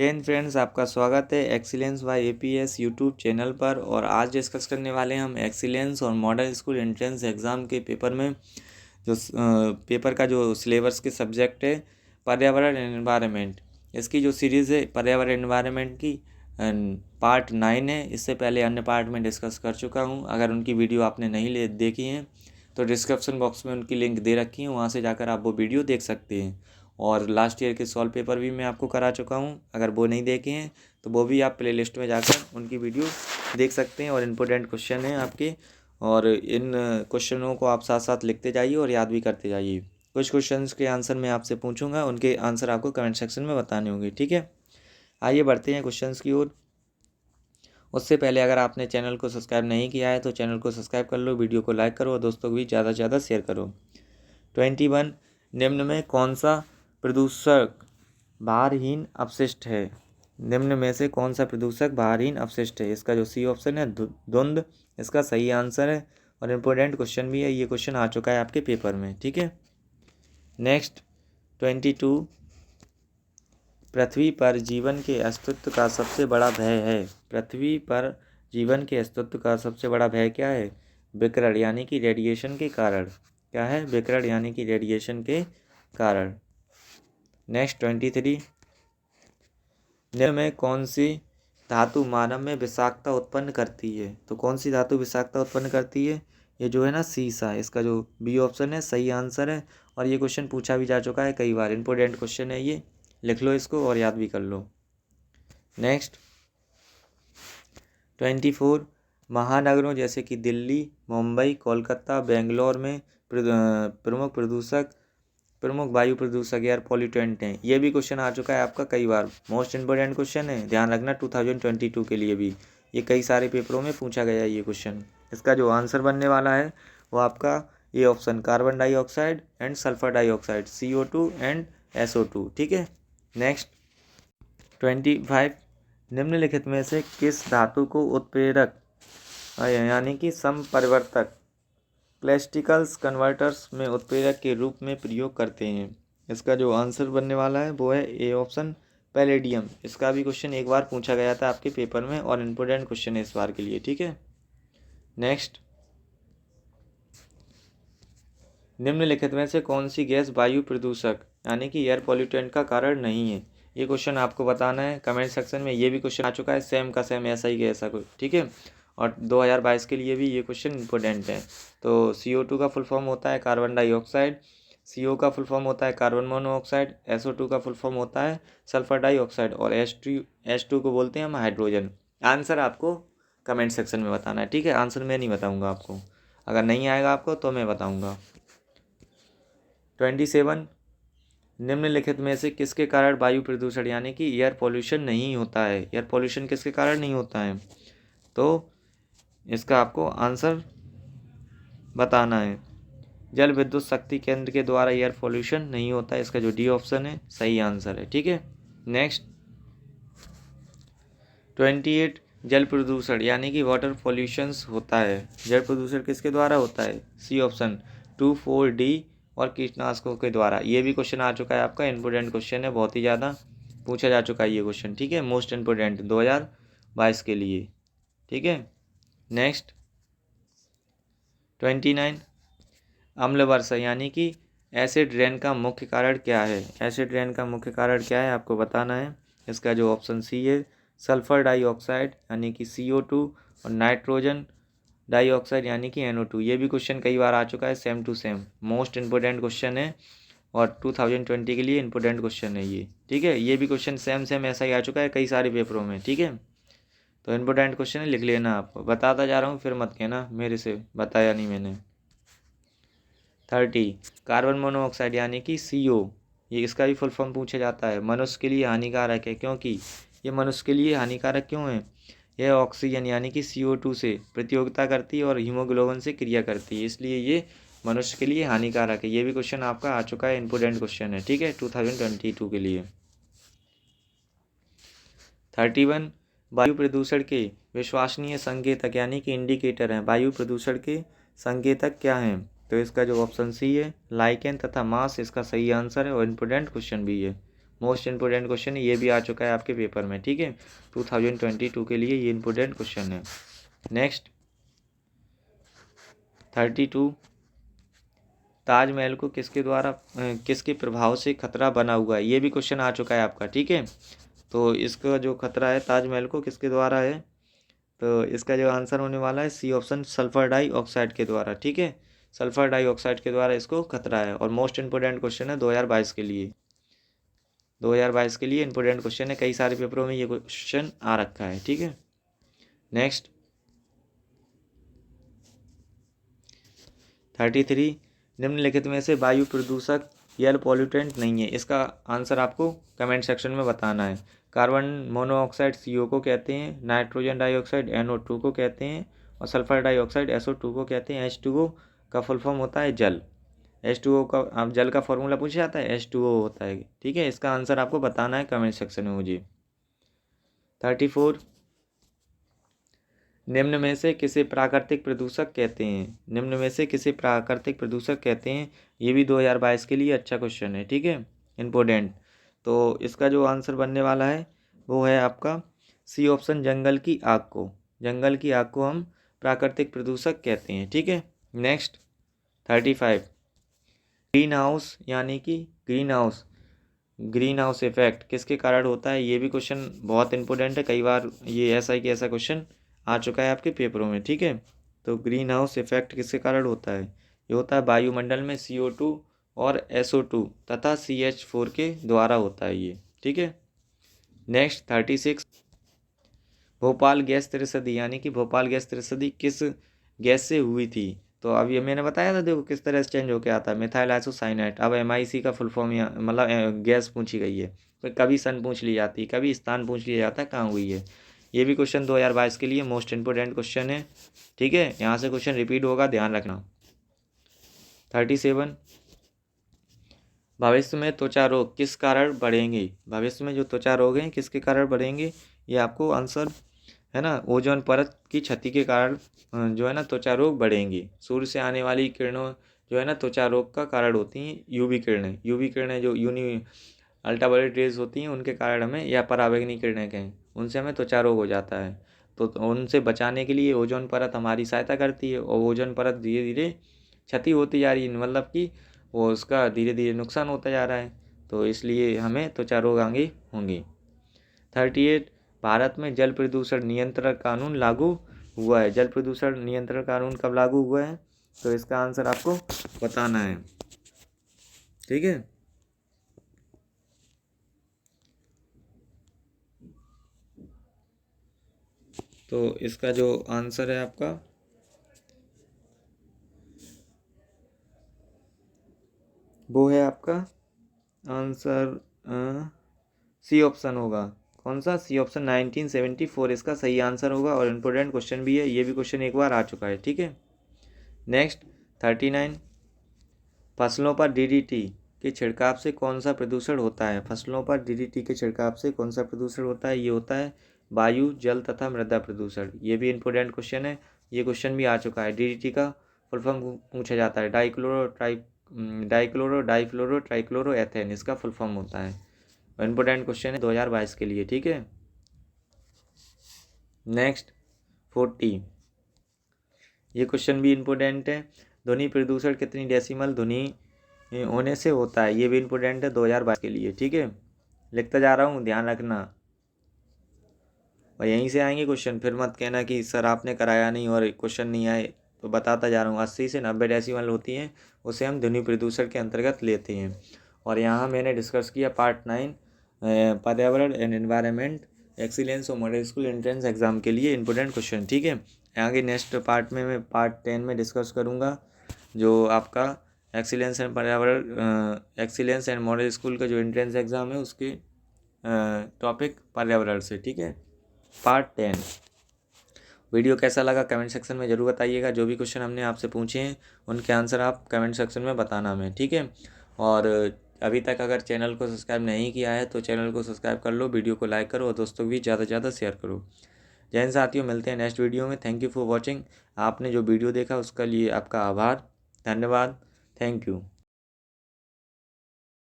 Friends, आपका स्वागत है excellence by APS YouTube channel पर। और आज डिस्कस करने वाले हैं हम एक्सीलेंस और मॉडल स्कूल एंट्रेंस एग्ज़ाम के पेपर में जो पेपर का जो सिलेबस के सब्जेक्ट है पर्यावरण एंड एनवायरनमेंट। इसकी जो सीरीज़ है पर्यावरण एनवायरनमेंट की पार्ट 9 है। इससे पहले अन्य पार्ट में डिस्कस कर चुका हूँ। अगर उनकी वीडियो आपने नहीं देखी है तो डिस्क्रिप्शन बॉक्स में उनकी लिंक दे रखी है, वहाँ से जाकर आप वो वीडियो देख सकते हैं। और लास्ट ईयर के सॉल्व पेपर भी मैं आपको करा चुका हूँ। अगर वो नहीं देखे हैं तो वो भी आप प्लेलिस्ट में जाकर उनकी वीडियो देख सकते हैं। और इम्पोर्टेंट क्वेश्चन हैं आपके, और इन क्वेश्चनों को आप साथ साथ लिखते जाइए और याद भी करते जाइए। कुछ क्वेश्चंस के आंसर मैं आपसे पूछूंगा, उनके आंसर आपको कमेंट सेक्शन में बताने होंगे, ठीक है। आइए बढ़ते हैं क्वेश्चंस की ओर। उससे पहले अगर आपने चैनल को सब्सक्राइब नहीं किया है तो चैनल को सब्सक्राइब कर लो, वीडियो को लाइक करो और दोस्तों को भी ज़्यादा से ज़्यादा शेयर करो। 21, निम्न में कौन सा प्रदूषक भारहीन अपशिष्ट है? निम्न में से कौन सा प्रदूषक भारहीन अपशिष्ट है? इसका जो सी ऑप्शन है धुंध, इसका सही आंसर है। और इम्पोर्टेंट क्वेश्चन भी है, ये क्वेश्चन आ चुका है आपके पेपर में, ठीक है। नेक्स्ट 22, पृथ्वी पर जीवन के अस्तित्व का सबसे बड़ा भय है। पृथ्वी पर जीवन के अस्तित्व का सबसे बड़ा भय क्या है? विकिरण यानी कि रेडिएशन के कारण। क्या है? विकिरण यानी कि रेडिएशन के कारण। नेक्स्ट 23, निम्न में कौन सी धातु मानव में विषाक्तता उत्पन्न करती है? तो कौन सी धातु विषाक्तता उत्पन्न करती है? ये जो है ना सीसा है। इसका जो बी ऑप्शन है सही आंसर है। और ये क्वेश्चन पूछा भी जा चुका है कई बार, इंपॉर्टेंट क्वेश्चन है ये, लिख लो इसको और याद भी कर लो। नेक्स्ट 24, महानगरों जैसे कि दिल्ली, मुंबई, कोलकाता, बेंगलोर में प्रमुख वायु प्रदूषक एयर पॉल्यूटेंट हैं। ये भी क्वेश्चन आ चुका है आपका कई बार, मोस्ट इंपोर्टेंट क्वेश्चन है, ध्यान रखना 2022 के लिए भी। ये कई सारे पेपरों में पूछा गया है ये क्वेश्चन। इसका जो आंसर बनने वाला है वो आपका ये option, carbon dioxide and sulphur dioxide, CO2 and SO2, ठीक है। नेक्स्ट 25, निम्नलिखित में से किस धातु को उत्प्रेरक यानी कि समपरिवर्तक क्लैसिकल्स कन्वर्टर्स में उत्प्रेरक के रूप में प्रयोग करते हैं? इसका जो आंसर बनने वाला है वो है ए ऑप्शन, पैलेडियम। इसका भी क्वेश्चन एक बार पूछा गया था आपके पेपर में और इम्पोर्टेंट क्वेश्चन है इस बार के लिए, ठीक है। नेक्स्ट, निम्नलिखित में से कौन सी गैस वायु प्रदूषक यानी कि एयर पॉल्यूटेंट का कारण नहीं है? ये क्वेश्चन आपको बताना है कमेंट सेक्शन में। ये भी क्वेश्चन आ चुका है सेम का सेम, ऐसा ही ऐसा कुछ, ठीक है। और 2022 के लिए भी ये क्वेश्चन इंपॉर्टेंट है। तो CO2 का फुल फॉर्म होता है कार्बन डाइऑक्साइड, CO का फुल फॉर्म होता है कार्बन मोनोऑक्साइड, SO2 का फुल फॉर्म होता है सल्फर डाइऑक्साइड, और H2 को बोलते हैं हम हाइड्रोजन। आंसर आपको कमेंट सेक्शन में बताना है, ठीक है। आंसर मैं नहीं बताऊँगा आपको, अगर नहीं आएगा आपको तो मैं बताऊँगा। 27, निम्नलिखित में से किसके कारण वायु प्रदूषण यानी कि एयर पोल्यूशन नहीं होता है? एयर पोल्यूशन किसके कारण नहीं होता है? तो इसका आपको आंसर बताना है। जल विद्युत शक्ति केंद्र के द्वारा एयर पोल्यूशन नहीं होता है। इसका जो डी ऑप्शन है सही आंसर है, ठीक है। नेक्स्ट 28, जल प्रदूषण यानी कि वाटर पोल्यूशंस होता है। जल प्रदूषण किसके द्वारा होता है? सी ऑप्शन 2, 4D और कीटनाशकों के द्वारा। ये भी क्वेश्चन आ चुका है आपका, इंपॉर्टेंट क्वेश्चन है, बहुत ही ज़्यादा पूछा जा चुका है ये क्वेश्चन, ठीक है। मोस्ट इंपॉर्टेंट 2022 के लिए, ठीक है। नेक्स्ट 29, अम्ल वर्षा यानी कि एसिड रेन का मुख्य कारण क्या है? एसिड रेन का मुख्य कारण क्या है आपको बताना है। इसका जो ऑप्शन सी है सल्फर डाइऑक्साइड यानी कि CO2 और नाइट्रोजन डाइऑक्साइड यानी कि NO2। ये भी क्वेश्चन कई बार आ चुका है, same to same, most important question है और 2020 के लिए इंपॉर्टेंट क्वेश्चन है ये, ठीक है। ये भी क्वेश्चन सेम ऐसा ही आ चुका है कई सारे पेपरों में, ठीक है। तो इंपॉर्टेंट क्वेश्चन है, लिख लेना आप, बताता जा रहा हूँ फिर मत कहना मेरे से बताया नहीं मैंने। 30, कार्बन मोनोऑक्साइड यानी कि CO, ये इसका भी फुल फॉर्म पूछा जाता है। मनुष्य के लिए हानिकारक है, क्योंकि ये मनुष्य के लिए हानिकारक क्यों है? यह ऑक्सीजन यानी कि CO2 से प्रतियोगिता करती है और हीमोग्लोबिन से क्रिया करती है, इसलिए ये मनुष्य के लिए हानिकारक है। ये भी क्वेश्चन आपका आ चुका है, इंपॉर्टेंट क्वेश्चन है, ठीक है, 2022 के लिए। 31, वायु प्रदूषण के विश्वसनीय संकेतक यानी कि इंडिकेटर हैं। वायु प्रदूषण के संकेतक क्या हैं? तो इसका जो ऑप्शन सी है लाइकेन तथा मास, इसका सही आंसर है और इम्पोर्टेंट क्वेश्चन भी है, मोस्ट इम्पोर्टेंट क्वेश्चन है, ये भी आ चुका है आपके पेपर में, ठीक है। 2022 के लिए ये इम्पोर्टेंट क्वेश्चन है। नेक्स्ट 32, ताजमहल को किसके प्रभाव से खतरा बना हुआ है, ये भी क्वेश्चन आ चुका है आपका, ठीक है। तो इसका जो खतरा है ताजमहल को किसके द्वारा है, तो इसका जो आंसर होने वाला है सी ऑप्शन, सल्फर डाइऑक्साइड के द्वारा, ठीक है। सल्फर डाइऑक्साइड के द्वारा इसको खतरा है। और मोस्ट इम्पोर्टेंट क्वेश्चन है 2022 के लिए, 2022 के लिए इम्पोर्टेंट क्वेश्चन है, कई सारे पेपरों में ये क्वेश्चन आ रखा है, ठीक है। नेक्स्ट 33, निम्नलिखित में से वायु प्रदूषक एयर पॉल्यूटेंट नहीं है, इसका आंसर आपको कमेंट सेक्शन में बताना है। कार्बन मोनोऑक्साइड CO को कहते हैं, नाइट्रोजन डाइऑक्साइड NO2 को कहते हैं, और सल्फर डाइऑक्साइड SO2 को कहते हैं। H2O का फुल फॉर्म होता है जल। H2O का, आप जल का फॉर्मूला पूछा जाता है, H2O होता है, ठीक है। इसका आंसर आपको बताना है कमेंट सेक्शन में मुझे। 34, निम्न में से किसे प्राकृतिक प्रदूषक कहते हैं, निम्न में से किसे प्राकृतिक प्रदूषक कहते हैं, ये भी 2022 के लिए अच्छा क्वेश्चन है, ठीक है, इम्पोर्टेंट। तो इसका जो आंसर बनने वाला है वो है आपका सी ऑप्शन, जंगल की आग को, जंगल की आग को हम प्राकृतिक प्रदूषक कहते हैं, ठीक है। नेक्स्ट 35, ग्रीन हाउस यानी कि ग्रीन हाउस इफेक्ट किसके कारण होता है, ये भी क्वेश्चन बहुत इंपॉर्टेंट है, कई बार ये ऐसा क्वेश्चन आ चुका है आपके पेपरों में, ठीक है। तो ग्रीन हाउस इफेक्ट किसके कारण होता है, ये होता है वायुमंडल में CO2 और SO2 तथा CH4 के द्वारा होता है ये, ठीक है। नेक्स्ट 36, भोपाल गैस त्रसदी यानी कि भोपाल गैस त्रसदी किस गैस से हुई थी, तो अब ये मैंने बताया था, देखो किस तरह से चेंज होकर आता है, मिथाइल आइसोसाइनेट। अब MIC का फुल फॉर्म मतलब गैस पूछी गई है, तो कभी सन पूछ ली जाती है, कभी स्थान पूछ लिया जाता है कहाँ हुई है। ये भी क्वेश्चन 2022 के लिए मोस्ट इंपोर्टेंट क्वेश्चन है, ठीक है। यहाँ से क्वेश्चन रिपीट होगा, ध्यान रखना। 37, भविष्य में त्वचा रोग किस कारण बढ़ेंगे, भविष्य में जो त्वचा रोग हैं किसके कारण बढ़ेंगे, ये आपको आंसर है ना, ओजोन परत की क्षति के कारण जो है ना त्वचा रोग बढ़ेंगे। सूर्य से आने वाली किरणों जो है ना त्वचा रोग का कारण होती हैं, यूवी किरणें जो अल्ट्रावायलेट रेज होती हैं उनके कारण हमें, या पराबैंगनी किरणें कहें, उनसे हमें त्वचा रोग हो जाता है। तो उनसे बचाने के लिए ओजोन परत हमारी सहायता करती है, और ओजोन परत धीरे धीरे क्षति होती जा रही है, मतलब कि वो उसका धीरे धीरे नुकसान होता जा रहा है, तो इसलिए हमें त्वचा रोग आगे होंगे। 38, भारत में जल प्रदूषण नियंत्रण कानून लागू हुआ है, जल प्रदूषण नियंत्रण कानून कब लागू हुआ है, तो इसका आंसर आपको बताना है, ठीक है। तो इसका जो आंसर है आपका वो है आपका आंसर सी ऑप्शन होगा, कौन सा, सी ऑप्शन 1974 इसका सही आंसर होगा, और इम्पोर्टेंट क्वेश्चन भी है, ये भी क्वेश्चन एक बार आ चुका है, ठीक है। नेक्स्ट 39, फसलों पर DDT के छिड़काव से कौन सा प्रदूषण होता है, फसलों पर DDT के छिड़काव से कौन सा प्रदूषण होता है, ये होता है वायु, जल तथा मृदा प्रदूषण। ये भी इम्पोर्टेंट क्वेश्चन है, ये क्वेश्चन भी आ चुका है। DDT का फुल फॉर्म पूछा जाता है डाइक्लोरो ट्राइक्लोरो एथेन, इसका फुल फॉर्म होता है। इम्पोर्टेंट क्वेश्चन है 2022 के लिए, ठीक है। नेक्स्ट 40, ये क्वेश्चन भी इम्पोर्टेंट है, ध्वनि प्रदूषण कितनी डेसिमल ध्वनि होने से होता है, ये भी इम्पोर्टेंट है 2022 के लिए, ठीक है। लिखता जा रहा हूँ, ध्यान रखना, और यहीं से आएंगे क्वेश्चन, फिर मत कहना कि सर आपने कराया नहीं और क्वेश्चन नहीं आए, तो बताता जा रहा हूँ। 80 से 90 डेसिमल होती हैं, उसे हम ध्वनि प्रदूषण के अंतर्गत लेते हैं। और यहाँ मैंने डिस्कस किया पार्ट 9 पर्यावरण एंड एनवायरनमेंट एक्सीलेंस और मॉडल स्कूल एंट्रेंस एग्जाम के लिए इंपॉर्टेंट क्वेश्चन, ठीक है। आगे नेक्स्ट पार्ट में मैं पार्ट 10 में डिस्कस करूँगा जो आपका एक्सीलेंस एंड मॉडल स्कूल का जो एंट्रेंस एग्ज़ाम है उसके टॉपिक पर्यावरण से, ठीक है, पार्ट 10। वीडियो कैसा लगा कमेंट सेक्शन में ज़रूर बताइएगा, जो भी क्वेश्चन हमने आपसे पूछे हैं उनके आंसर आप कमेंट सेक्शन में बताना हमें, ठीक है। और अभी तक अगर चैनल को सब्सक्राइब नहीं किया है तो चैनल को सब्सक्राइब कर लो, वीडियो को लाइक करो और दोस्तों को भी ज़्यादा से ज़्यादा शेयर करो। जय हिंद साथियों, मिलते हैं नेक्स्ट वीडियो में। थैंक यू फॉर वॉचिंग, आपने जो वीडियो देखा उसका लिए आपका आभार, धन्यवाद, थैंक यू।